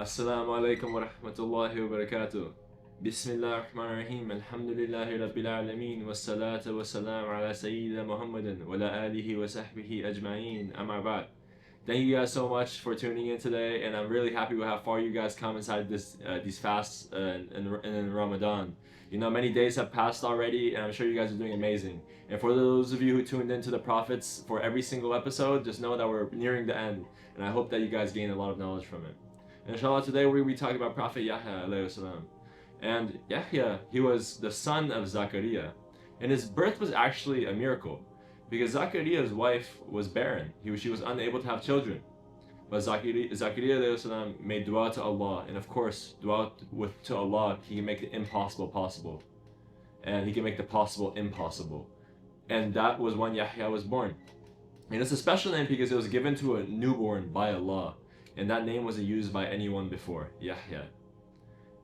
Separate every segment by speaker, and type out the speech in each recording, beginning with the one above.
Speaker 1: Assalamu alaikum wa rahmatullahi wa barakatuh. Bismillah ar-Rahman ar-Rahim. Alhamdulillahi Rabbil Alameen. Wassalatu wassalam ala Sayyidina Muhammadin wa ala alihi wa sahbihi ajma'een. Amma ba'd. Thank you guys so much for tuning in today, and I'm really happy with how far you guys come inside these fasts in Ramadan. You know, many days have passed already, and I'm sure you guys are doing amazing. And for those of you who tuned into the Prophets for every single episode, just know that we're nearing the end, and I hope that you guys gain a lot of knowledge from it. And inshallah, today we're going to be talking about Prophet Yahya alayhi salam. And Yahya, he was the son of Zakaria, and his birth was actually a miracle, because Zakaria's wife was barren. She was unable to have children. But Zakaria alayhi salam made dua to Allah, and of course, dua to Allah, He can make the impossible possible, and He can make the possible impossible. And that was when Yahya was born. And it's a special name because it was given to a newborn by Allah, and that name wasn't used by anyone before, Yahya.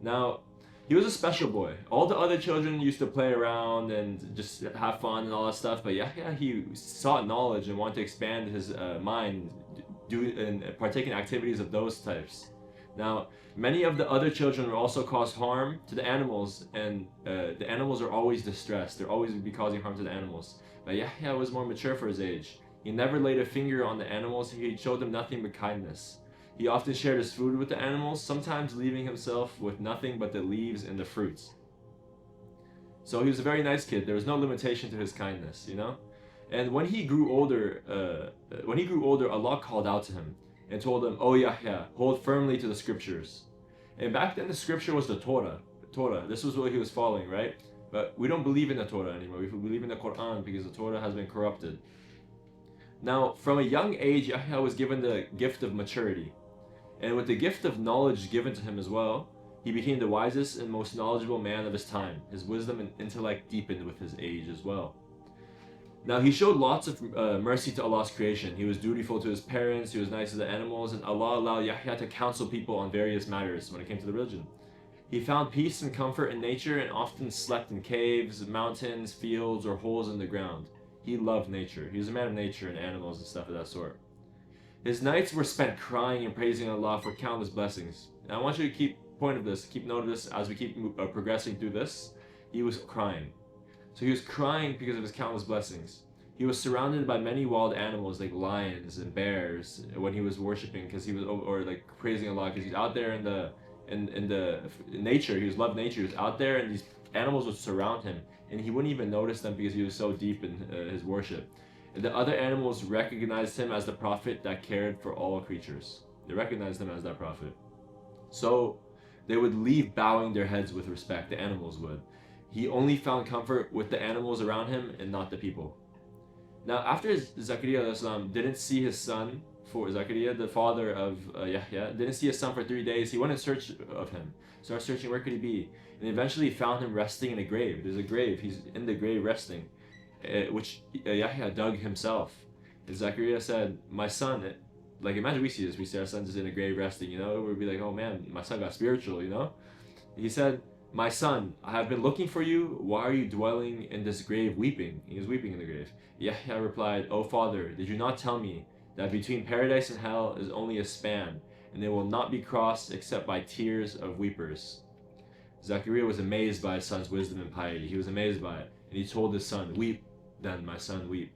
Speaker 1: Now, he was a special boy. All the other children used to play around and just have fun and all that stuff, but Yahya, he sought knowledge and wanted to expand his mind, and partake in activities of those types. Now, many of the other children will also cause harm to the animals, and the animals are always distressed. They're always be causing harm to the animals. But Yahya was more mature for his age. He never laid a finger on the animals. He showed them nothing but kindness. He often shared his food with the animals, sometimes leaving himself with nothing but the leaves and the fruits. So he was a very nice kid. There was no limitation to his kindness, you know? And when he grew older, Allah called out to him and told him, "Oh Yahya, hold firmly to the scriptures." And back then the scripture was the Torah. This was what he was following, right? But we don't believe in the Torah anymore. We believe in the Quran because the Torah has been corrupted. Now, from a young age, Yahya was given the gift of maturity. And with the gift of knowledge given to him as well, he became the wisest and most knowledgeable man of his time. His wisdom and intellect deepened with his age as well. Now, he showed lots of mercy to Allah's creation. He was dutiful to his parents, he was nice to the animals, and Allah allowed Yahya to counsel people on various matters when it came to the religion. He found peace and comfort in nature and often slept in caves, mountains, fields, or holes in the ground. He loved nature. He was a man of nature and animals and stuff of that sort. His nights were spent crying and praising Allah for countless blessings. And I want you to keep note of this as we keep progressing through this. He was crying. So he was crying because of his countless blessings. He was surrounded by many wild animals like lions and bears when he was worshiping, because he was like praising Allah, because he's out there in the nature. He loved nature. He was out there, and these animals would surround him, and he wouldn't even notice them because he was so deep in his worship. And the other animals recognized him as the prophet that cared for all creatures. They recognized him as that prophet. So they would leave bowing their heads with respect, the animals would. He only found comfort with the animals around him and not the people. Now, after Zakaria didn't see his son, for Zakaria, the father of Yahya, didn't see his son for 3 days, he went in search of him. Started searching, where could he be? And eventually found him resting in a grave. There's a grave, he's in the grave resting. Which Yahya dug himself. And Zakaria said, "My son," like imagine we see our son just in a grave resting, you know, we'd be like, "Oh man, my son got spiritual," you know? He said, "My son, I have been looking for you. Why are you dwelling in this grave weeping?" He was weeping in the grave. Yahya replied, "O father, did you not tell me that between paradise and hell is only a span, and they will not be crossed except by tears of weepers?" Zakaria was amazed by his son's wisdom and piety. He was amazed by it. And he told his son, "Weep, then, my son, weep."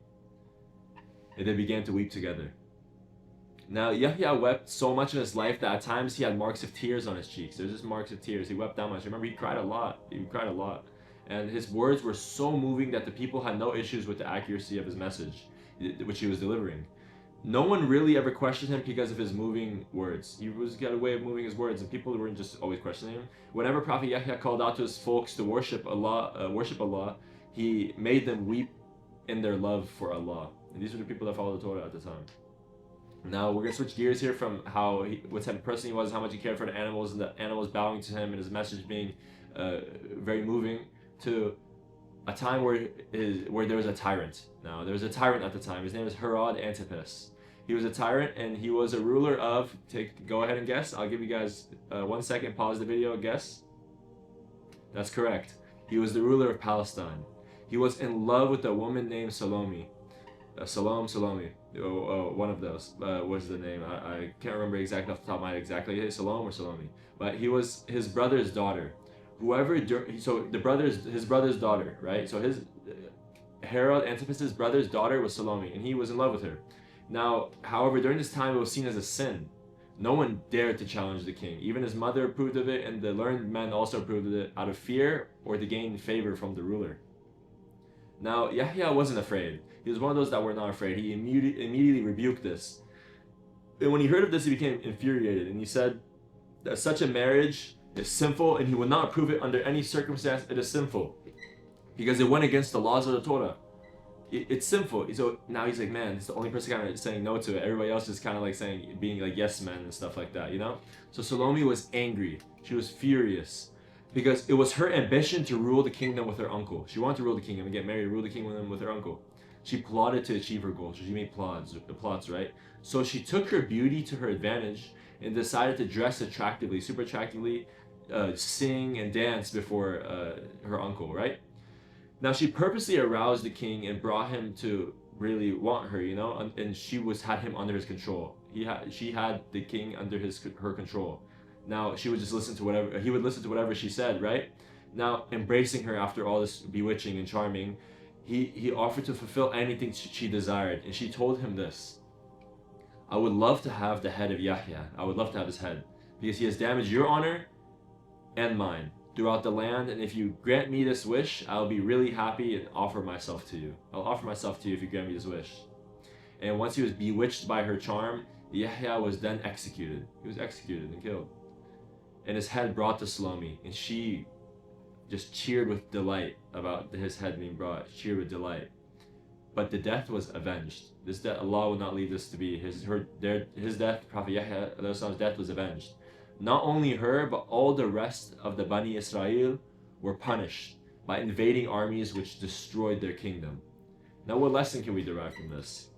Speaker 1: And they began to weep together. Now, Yahya wept so much in his life that at times he had marks of tears on his cheeks. There's just marks of tears. He wept that much. Remember, he cried a lot. And his words were so moving that the people had no issues with the accuracy of his message, which he was delivering. No one really ever questioned him because of his moving words. He got a way of moving his words, and people weren't just always questioning him. Whenever Prophet Yahya called out to his folks to worship Allah, he made them weep in their love for Allah. And these were the people that followed the Torah at the time. Now we're going to switch gears here from what type of person he was, how much he cared for the animals, and the animals bowing to him, and his message being very moving, to a time where there was a tyrant. Now, there was a tyrant at the time. His name was Herod Antipas. He was a tyrant, and he was a ruler of, go ahead and guess. I'll give you guys 1 second, pause the video, guess. That's correct. He was the ruler of Palestine. He was in love with a woman named Salome. Salam Salami. One of those was the name. I can't remember exactly off the top of my head exactly. Salam or Salami. But he was his brother's daughter. So his brother's daughter, right? So his Herod Antipas's brother's daughter was Salome, and he was in love with her. Now, however, during this time, it was seen as a sin. No one dared to challenge the king. Even his mother approved of it, and the learned men also approved of it out of fear or to gain favor from the ruler. Now, Yahya wasn't afraid. He was one of those that were not afraid. He immediately rebuked this. And when he heard of this, he became infuriated, and he said that such a marriage is sinful, and he would not approve it under any circumstance. It is sinful because it went against the laws of the Torah. It's sinful. So now he's like, man, it's the only person kind of saying no to it. Everybody else is kind of like being like yes men and stuff like that, you know? So Salome was angry. She was furious because it was her ambition to rule the kingdom with her uncle. She wanted to rule the kingdom and get married, rule the kingdom with her uncle. She plotted to achieve her goals. She made plots, right? So she took her beauty to her advantage and decided to dress attractively, super attractively, sing and dance before her uncle, right? Now she purposely aroused the king and brought him to really want her, you know, and she had him under his control. She had the king under her control. Now she would just he would listen to whatever she said, right? Now embracing her after all this bewitching and charming, he offered to fulfill anything she desired, and she told him this: I would love to have the head of Yahya. I would love to have his head because he has damaged your honor and mine throughout the land, and if you grant me this wish, I'll be really happy and offer myself to you. I'll offer myself to you if you grant me this wish. And once he was bewitched by her charm, Yahya was then executed. He was executed and killed. And his head brought to Salome, and she just cheered with delight about his head being brought. She cheered with delight. But the death was avenged. This death, Allah will not leave this to be. His death, Prophet Yahya's death was avenged. Not only her, but all the rest of the Bani Israel were punished by invading armies which destroyed their kingdom. Now, what lesson can we derive from this?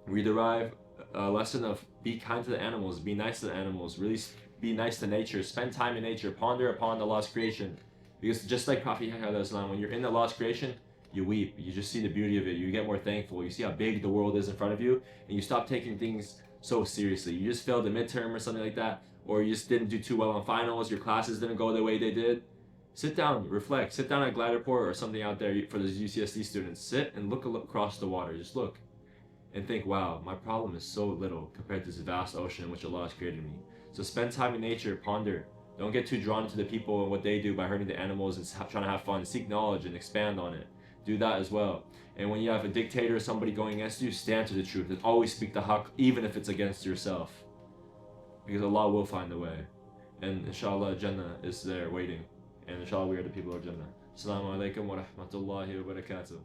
Speaker 1: We derive a lesson of be kind to the animals, be nice to the animals, really be nice to nature, spend time in nature, ponder upon Allah's creation. Because just like Prophet Yahya, when you're in Allah's creation, you weep, you just see the beauty of it, you get more thankful, you see how big the world is in front of you, and you stop taking things so seriously. You just failed a midterm or something like that, or you just didn't do too well on finals, your classes didn't go the way they did. Sit down, reflect, sit down at Glider Port or something out there for those UCSD students. Sit and look across the water, just look and think, wow, my problem is so little compared to this vast ocean in which Allah has created me. So spend time in nature, ponder. Don't get too drawn into the people and what they do by hurting the animals and trying to have fun. Seek knowledge and expand on it. Do that as well. And when you have a dictator or somebody going against you, stand to the truth and always speak the haqq, even if it's against yourself. Because Allah will find a way. And inshallah, Jannah is there waiting. And inshallah, we are the people of Jannah. Assalamu alaikum wa rahmatullahi wa barakatuh.